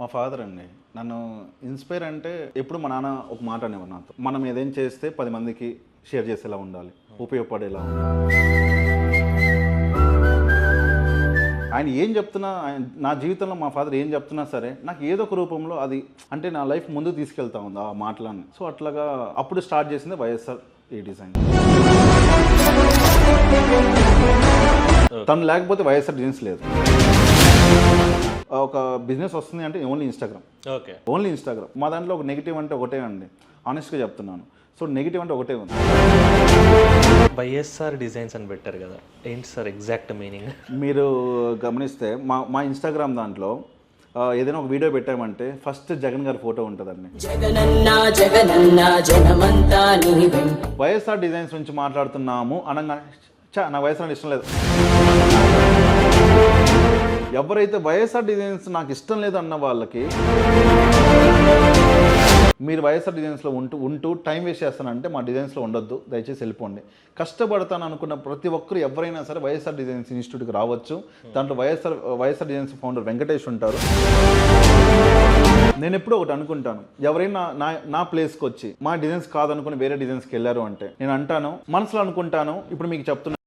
మా ఫాదర్ అండి. నన్ను ఇన్స్పైర్ అంటే ఎప్పుడు మా నాన్న ఒక మాట అనేవారు నాతో, మనం ఏదేం చేస్తే 10 మందికి షేర్ చేసేలా ఉండాలి, ఉపయోగపడేలా ఉండాలి. ఆయన ఏం చెప్తున్నా, నా జీవితంలో మా ఫాదర్ ఏం చెప్తున్నా సరే నాకు ఏదో ఒక రూపంలో అది అంటే నా లైఫ్ ముందుకు తీసుకెళ్తా ఉంది ఆ మాటలన్నీ. సో అట్లాగా అప్పుడు స్టార్ట్ చేసింది వైఎస్ఆర్ ఈ డిజైన్. తను లేకపోతే వైఎస్ఆర్ డిజైన్స్ లేదు. ఒక బిజినెస్ వస్తుంది అంటే only Instagram. Okay, only Instagram. మా దాంట్లో ఒక నెగిటివ్ అంటే ఒకటే అండి, ఆనెస్ట్గా చెప్తున్నాను. సో నెగిటివ్ అంటే ఒకటే ఉంది. వైఎస్ఆర్ డిజైన్స్ అని పెట్టారు కదా, ఏంటి సార్ ఎగ్జాక్ట్ మీనింగ్? మీరు గమనిస్తే మా ఇన్స్టాగ్రామ్ దాంట్లో ఏదైనా ఒక వీడియో పెట్టామంటే ఫస్ట్ జగన్ గారి ఫోటో ఉంటుందండి. వైఎస్ఆర్ డిజైన్స్ నుంచి మాట్లాడుతున్నాము అనగానే నాకు వైఎస్ఆర్ ఇష్టం లేదు. ఎవరైతే వైఎస్ఆర్ డిజైన్స్ నాకు ఇష్టం లేదు అన్న వాళ్ళకి మీరు వైఎస్ఆర్ డిజైన్స్లో ఉంటూ టైం వేస్ట్ చేస్తానంటే మా డిజైన్స్లో ఉండొద్దు, దయచేసి వెళ్ళిపోండి. కష్టపడతాను అనుకున్న ప్రతి ఒక్కరు ఎవరైనా సరే వైఎస్ఆర్ డిజైన్స్ ఇన్స్టిట్యూట్కి రావచ్చు. దాంట్లో వైఎస్ఆర్ డిజైన్స్ ఫౌండర్ వెంకటేష్ ఉంటారు. నేను ఎప్పుడూ ఒకటి అనుకుంటాను, ఎవరైనా నా ప్లేస్కి వచ్చి మా డిజైన్స్ కాదనుకుని వేరే డిజైన్స్కి వెళ్ళారు అంటే నేను అంటాను, మనసులో అనుకుంటాను, ఇప్పుడు మీకు చెప్తున్నాను,